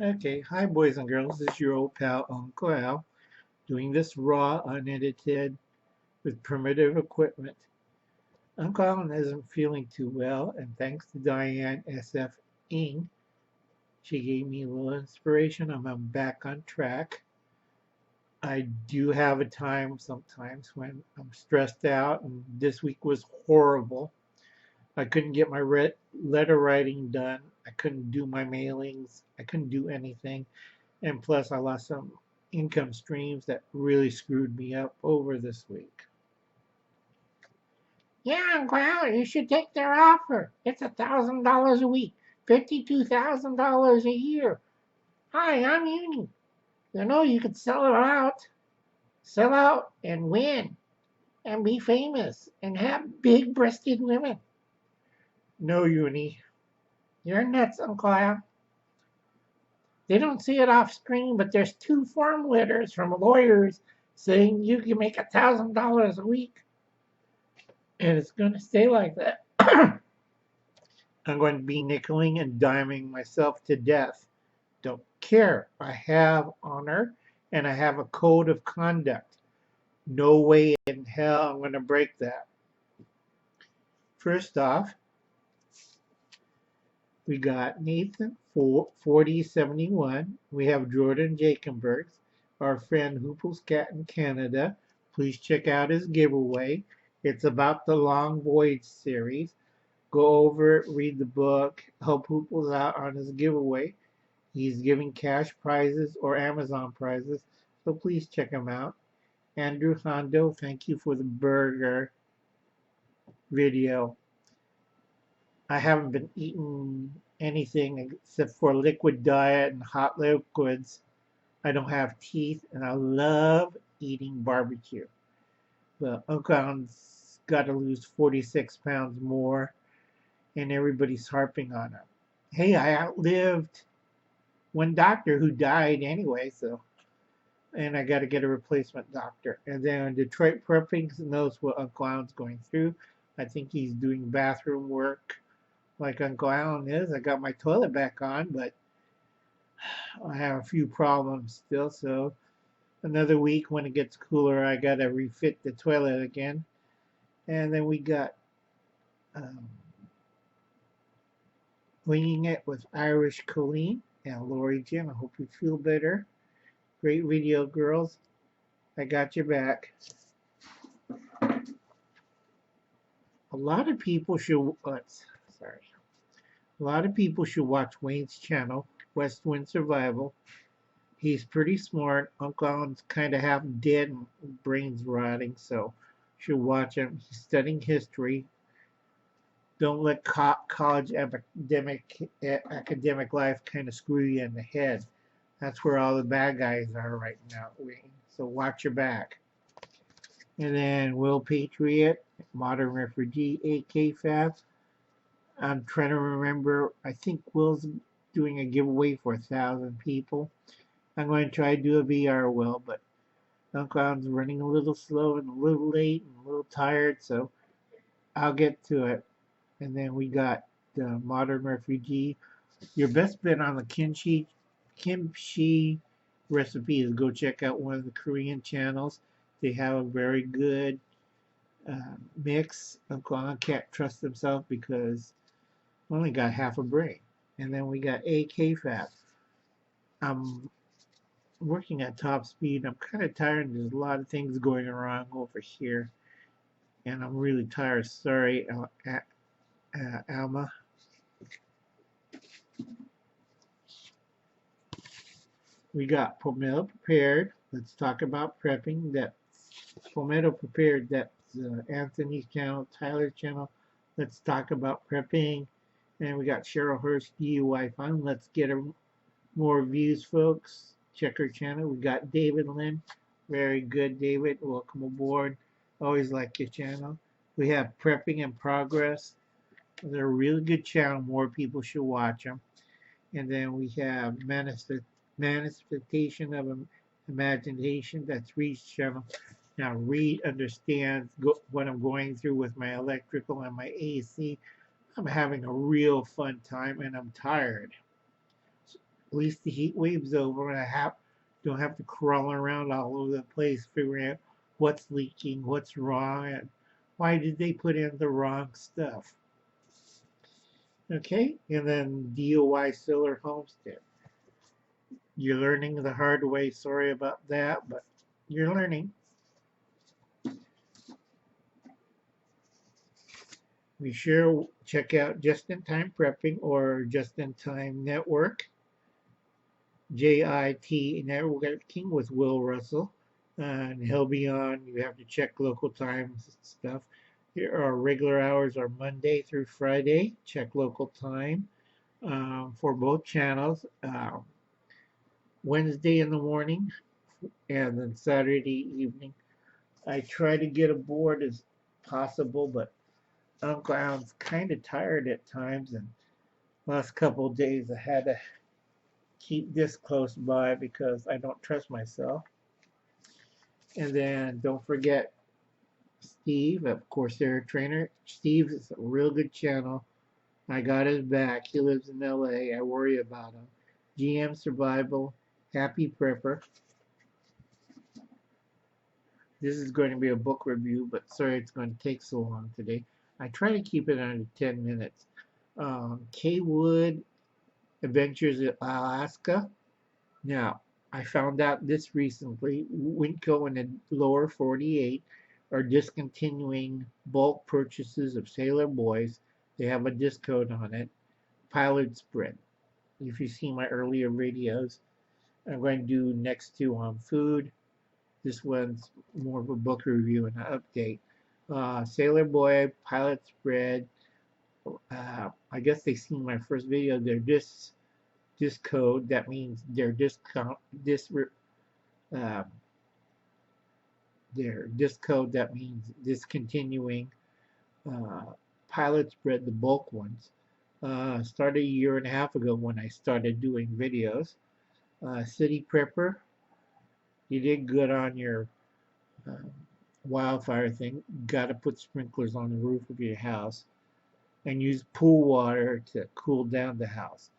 Okay, hi boys and girls. This is your old pal Uncle Al doing this raw, unedited, with primitive equipment. Uncle Al isn't feeling too well, and thanks to Diane SF Ing, she gave me a little inspiration. I'm back on track. I do have a time sometimes when I'm stressed out, and this week was horrible. I couldn't get my letter writing done. I couldn't do my mailings. I couldn't do anything. And plus, I lost some income streams that really screwed me up over this week. Yeah, well, you should take their offer. It's $1,000 a week, $52,000 a year. Hi, I'm Uni. You know, you could sell out and win and be famous and have big breasted women. No, Uni. You're nuts, Uncle Al. They don't see it off screen, but there's two form letters from lawyers saying you can make $1,000 a week, and it's going to stay like that. I'm going to be nickeling and diming myself to death. Don't care. I have honor and I have a code of conduct. No way in hell I'm going to break that. First off, we got Nathan 4071. We have Jordan Jakenbergs, our friend Hoople's Cat in Canada. Please check out his giveaway. It's about the Long Voyage series. Go over it, read the book, help Hooples out on his giveaway. He's giving cash prizes or Amazon prizes, so please check him out. Andrew Hondo, thank you for the burger video. I haven't been eating anything except for liquid diet and hot liquids. I don't have teeth, and I love eating barbecue. Well, Uncle Alan's got to lose 46 pounds more, and everybody's harping on him. Hey, I outlived one doctor who died anyway, so and I got to get a replacement doctor. And then Detroit Prepping knows what Uncle Alan's going through. I think he's doing bathroom work like Uncle Alan is. I got my toilet back on, but I have a few problems still. So another week when it gets cooler, I got to refit the toilet again. And then we got um, Winging It with Irish Colleen and Lori Jim. I hope you feel better. Great video, girls. I got your back. A lot of people should. Sorry. A lot of people should watch Wayne's channel, West Wind Survival. He's pretty smart. Uncle Alan's kind of half dead and brains rotting, so you should watch him. He's studying history. Don't let college academic life kind of screw you in the head. That's where all the bad guys are right now, Wayne. So watch your back. And then Will Patriot, Modern Refugee, AK Fab. I'm trying to remember. I think Will's doing a giveaway for 1,000 people. I'm going to try to do a VR Will, but Uncle Alan's running a little slow and a little late and a little tired, so I'll get to it. And then we got the Modern Refugee. Your best bet on the kimchi recipe is go check out one of the Korean channels. They have a very good mix. Uncle Alan can't trust himself because only got half a brain. And then we got AK Fab. I'm working at top speed. I'm kind of tired. There's a lot of things going wrong over here. And I'm really tired. Sorry, Alma. We got Pomelo prepared. Let's talk about prepping. That Pomelo prepared. That's Anthony's channel, Tyler's channel. Let's talk about prepping. And we got Cheryl Hurst DUI Fun. Let's get her more views, folks. Check her channel. We got David Lynn. Very good, David. Welcome aboard. Always like your channel. We have Prepping in Progress. They're a really good channel. More people should watch them. And then we have Manifestation of Imagination. That's Reed's channel. Now, Reed understands what I'm going through with my electrical and my AC. I'm having a real fun time and I'm tired. At least the heat wave's over, and don't have to crawl around all over the place figuring out what's leaking, what's wrong, and why did they put in the wrong stuff. Okay, and then DOI solar homestead. You're learning the hard way. Sorry about that, but you're learning. Be sure check out Just in Time Prepping or Just in Time Network, JIT Networking with Will Russell. And he'll be on. You have to check local times and stuff. Here our regular hours are Monday through Friday. Check local time for both channels. Wednesday in the morning and then Saturday evening. I try to get aboard as possible, but Uncle Alan's kind of tired at times, and last couple of days I had to keep this close by because I don't trust myself. And then don't forget Steve, of course, they're a trainer. Steve is a real good channel. I got his back. He lives in LA. I worry about him. GM Survival, Happy Prepper. This is going to be a book review, but sorry it's going to take so long today. I try to keep it under 10 minutes. K Wood Adventures in Alaska. Now, I found out this recently. Winco and the lower 48 are discontinuing bulk purchases of Sailor Boys. They have a discount on it. Pilot Spread. If you see my earlier videos, I'm going to do next two on food. This one's more of a book review and an update. Sailor Boy, Pilot Spread. I guess they seen my first video. This code that means their discount uh, this code that means discontinuing uh, Pilot Spread, the bulk ones. Started a year and a half ago when I started doing videos. City Prepper, you did good on your um, wildfire thing. Got to put sprinklers on the roof of your house and use pool water to cool down the house.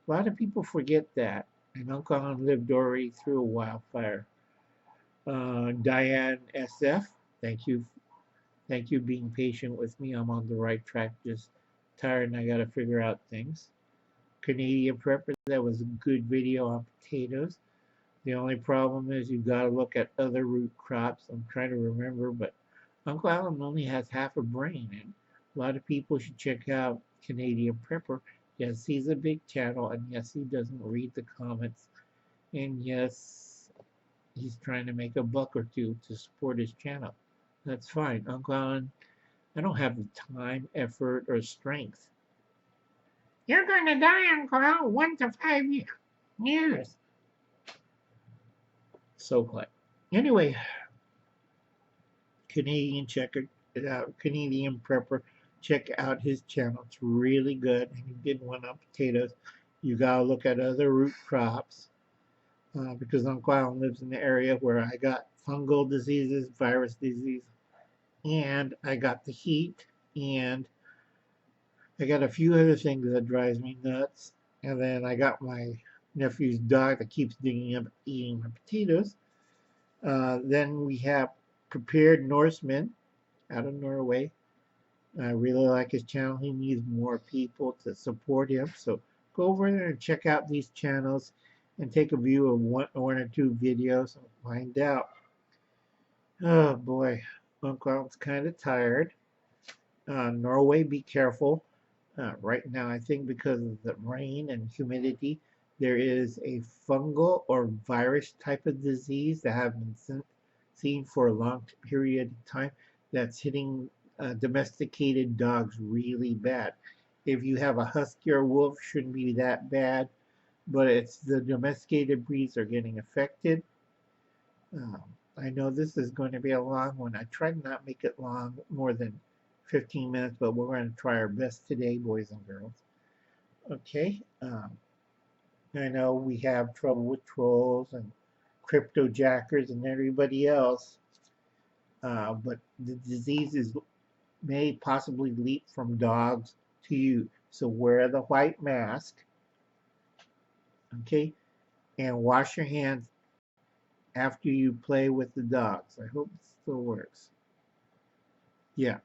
A lot of people forget that. And Uncle Alan lived already through a wildfire. Diane SF, thank you. Thank you being patient with me. I'm on the right track. Just tired and I got to figure out things. Canadian Prepper, that was a good video on potatoes. The only problem is you got to look at other root crops. I'm trying to remember, but Uncle Alan only has half a brain, and a lot of people should check out Canadian Prepper. Yes, he's a big channel, and yes, he doesn't read the comments, and yes, he's trying to make a buck or two to support his channel. That's fine. Uncle Alan, I don't have the time, effort, or strength. You're going to die, Uncle Al, 1 to 5 years. So glad. Anyway, Canadian Prepper. Check out his channel. It's really good. And he did one on potatoes. You gotta look at other root crops because Uncle Alan lives in the area where I got fungal diseases, virus disease, and I got the heat, and I got a few other things that drives me nuts. And then I got my nephew's dog that keeps digging up eating my potatoes. Then we have Prepared Norseman out of Norway. I really like his channel. He needs more people to support him. So go over there and check out these channels and take a view of one or two videos and find out. Oh boy, Uncle Alan's kind of tired. Norway, be careful. Right now, I think because of the rain and humidity, there is a fungal or virus type of disease that have been seen for a long period of time that's hitting domesticated dogs really bad. If you have a husky or wolf, shouldn't be that bad, but it's the domesticated breeds are getting affected. Um, I know this is going to be a long one. I try to not make it long, more than 15 minutes, but we're going to try our best today, boys and girls. Okay. I know we have trouble with trolls and cryptojackers and everybody else, but the diseases may possibly leap from dogs to you. So wear the white mask. Okay, and wash your hands after you play with the dogs. I hope it still works. Yeah,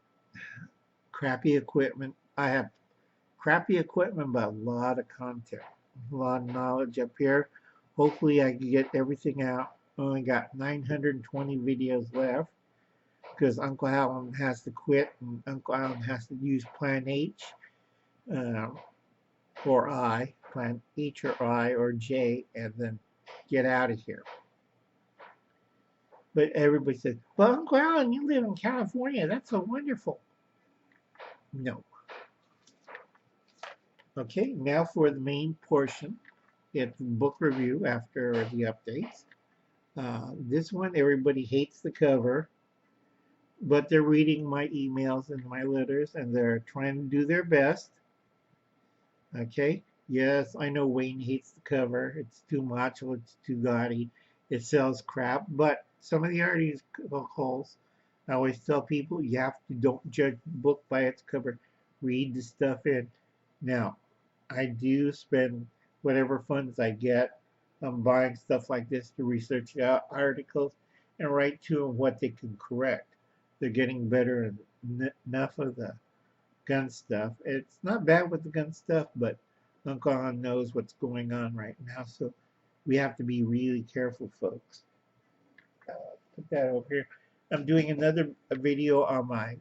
crappy equipment. I have crappy equipment, but a lot of content, a lot of knowledge up here. Hopefully, I can get everything out. Only got 920 videos left because Uncle Alan has to quit and Uncle Alan has to use Plan H uh, or I, Plan H or I or J, and then get out of here. But everybody says, well, Uncle Alan, you live in California. That's so wonderful. No. Okay, now for the main portion. It's book review after the updates. This one, everybody hates the cover, but they're reading my emails and my letters and they're trying to do their best. Okay, yes, I know Wayne hates the cover. It's too macho, it's too gaudy, it sells crap, but some of the articles, I always tell people you have to don't judge the book by its cover, read the stuff in. Now, I do spend whatever funds I get on buying stuff like this to research out articles and write to them what they can correct. They're getting better enough of the gun stuff. It's not bad with the gun stuff, but Uncle Alan knows what's going on right now, so we have to be really careful, folks. Put that over here. I'm doing another video on my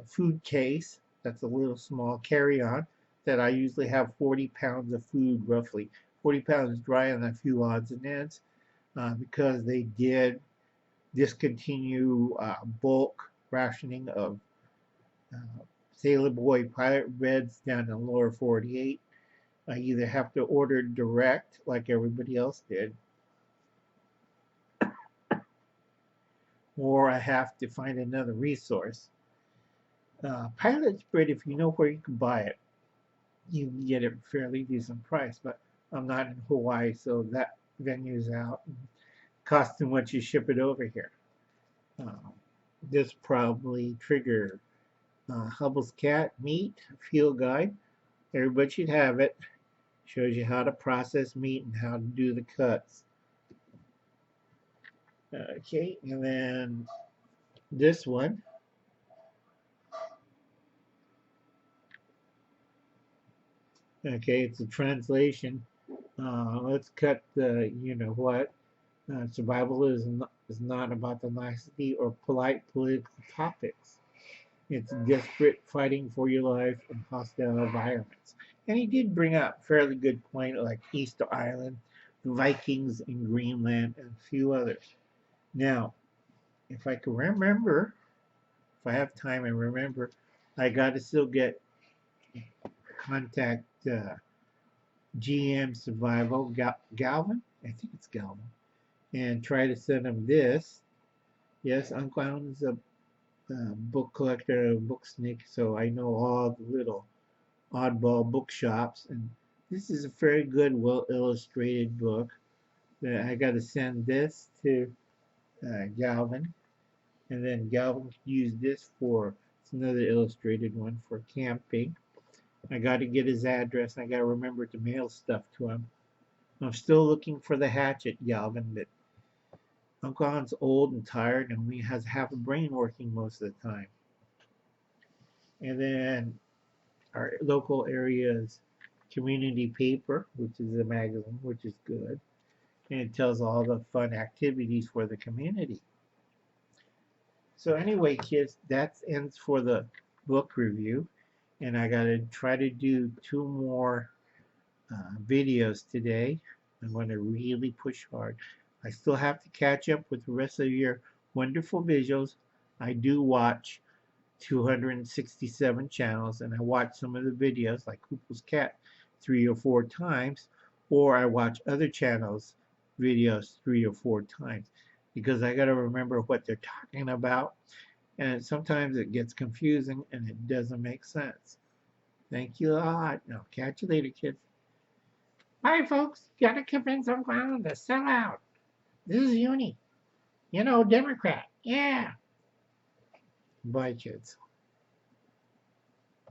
food case. That's a little small carry-on that I usually have 40 pounds of food, roughly 40 pounds dry and a few odds and ends, because they did discontinue bulk rationing of Sailor Boy Pilot Reds down in the lower 48. I either have to order direct, like everybody else did, or I have to find another resource. Pilot's bread, if you know where you can buy it, you can get it a fairly decent price, but I'm not in Hawaii, so that venue's out. Costs too much to ship it over here. Uh, this probably trigger Hubble's Cat Meat Field Guide. Everybody should have it. Shows you how to process meat and how to do the cuts. Okay, and then this one. Okay, it's a translation. Let's cut the, you know what. Survival is not about the nicety or polite political topics. It's desperate fighting for your life in hostile environments. And he did bring up fairly good point like Easter Island, the Vikings in Greenland, and a few others. Now, if I can remember, if I have time and remember, I got to still get contact GM Survival Galvin. I think it's Galvin, and try to send him this. Yes, Uncle Alan's a book collector, a book sneak, so I know all the little oddball bookshops, and this is a very good, well illustrated book. I got to send this to Galvin, and then Galvin can use this for it's another illustrated one for camping. I got to get his address, and I got to remember to mail stuff to him. I'm still looking for the hatchet, Galvin, but Uncle Alan's old and tired, and we has half a brain working most of the time. And then our local area's community paper, which is a magazine, which is good. And it tells all the fun activities for the community. So anyway, kids, that ends for the book review. And I got to try to do two more videos today. I'm going to really push hard. I still have to catch up with the rest of your wonderful visuals. I do watch 267 channels, and I watch some of the videos like Hoople's Cat 3 or 4 times, or I watch other channels videos 3 or 4 times because I got to remember what they're talking about, and sometimes it gets confusing and it doesn't make sense. Thank you a lot. I'll catch you later, kids. Bye, folks. Gotta convince Uncle Alan to sell out. This is Uni. You know, Democrat. Yeah. Bye, kids.